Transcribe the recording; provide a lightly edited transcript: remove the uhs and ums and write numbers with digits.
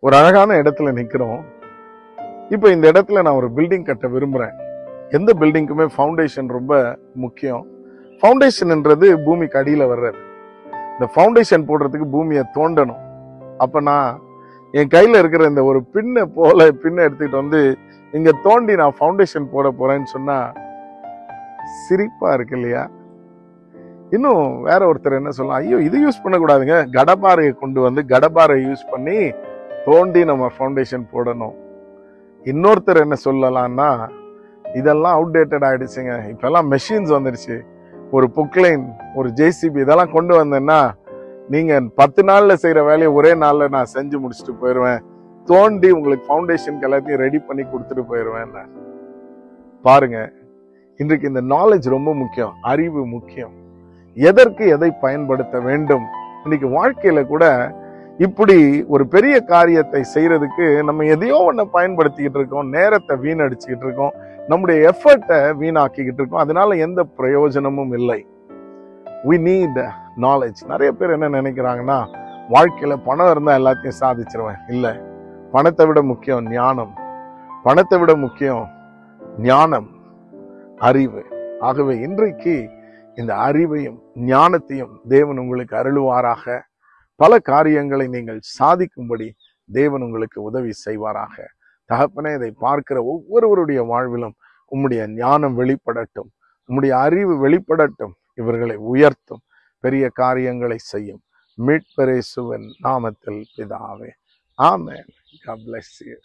ஒரு அழகான இடத்துல நிக்கிறோம். இப்ப இந்த இடத்துல நான் ஒரு பில்டிங் கட்ட விரும்புறேன். எந்த பில்டிங்குமே ஃபவுண்டேஷன் ரொம்ப முக்கியம். ஃபவுண்டேஷன்ன்றது பூமிக்கு அடியில வர்றது. இந்த ஃபவுண்டேஷன் போடுறதுக்கு பூமியை தோண்டணும். அப்ப நான் என் கையில இருக்கிற இந்த ஒரு பின்னை எடுத்துக்கிட்டு வந்து இங்க தோண்டி நான் ஃபவுண்டேஷன் போட போறேன்னு சொன்னா சிரிப்பா இருக்கு இல்லையா? இன்னும் வேற ஒருத்தர் என்ன சொல்லலாம், ஐயோ இது யூஸ் பண்ணக்கூடாதுங்க, கடப்பாறையை கொண்டு வந்து கடப்பாறை யூஸ் பண்ணி தோண்டி நம்ம ஃபவுண்டேஷன் போடணும். இன்னொருத்தர் என்ன சொல்லலாம்னா, இதெல்லாம் அவுடேட்டட் ஆயிடுச்சுங்க, இப்பெல்லாம் மெஷின்ஸ் வந்துடுச்சு, ஒரு புக்லைன், ஒரு ஜேசிபி இதெல்லாம் கொண்டு வந்தேன்னா நீங்க 10 நாள்ல செய்யற வேலையை ஒரே நாள்ல நான் செஞ்சு முடிச்சுட்டு போயிடுவேன், தோண்டி உங்களுக்கு ஃபவுண்டேஷனுக்கு எல்லாத்தையும் ரெடி பண்ணி கொடுத்துட்டு போயிடுவேன். பாருங்க, இன்றைக்கு இந்த நாலேஜ் ரொம்ப முக்கியம், அறிவு முக்கியம். எதற்கு எதை பயன்படுத்த வேண்டும். இன்னைக்கு வாழ்க்கையில கூட இப்படி ஒரு பெரிய காரியத்தை செய்யறதுக்கு நம்ம எதையோ ஒண்ணு பயன்படுத்திக்கிட்டு இருக்கோம், நேரத்தை வீணடிச்சுக்கிட்டு இருக்கோம், நம்முடைய எஃபர்ட்டை வீணாக்கிக்கிட்டு இருக்கோம், அதனால எந்த பிரயோஜனமும் இல்லை. we need knowledge. நிறைய பேர் என்ன நினைக்கிறாங்கன்னா, வாழ்க்கையில பணம் இருந்தா எல்லாத்தையும் சாதிச்சிருவேன். இல்ல, பணத்தை விட முக்கியம் ஞானம், பணத்தை விட முக்கியம் ஞானம், அறிவு. ஆகவே இன்றைக்கு இந்த அறிவையும் ஞானத்தையும் தேவன் உங்களுக்கு அருளுவாராக. பல காரியங்களை நீங்கள் சாதிக்கும்படி தேவன் உங்களுக்கு உதவி செய்வாராக. தகப்பனே, இதை பார்க்கிற ஒவ்வொருவருடைய வாழ்விலும் உம்முடைய ஞானம் வெளிப்படட்டும், உம்முடைய அறிவு வெளிப்படட்டும், இவர்களை உயர்த்தும், பெரிய காரியங்களை செய்யும். மீட்பர் இயேசுவின் நாமத்தில் பிதாவே, ஆமென். God bless you.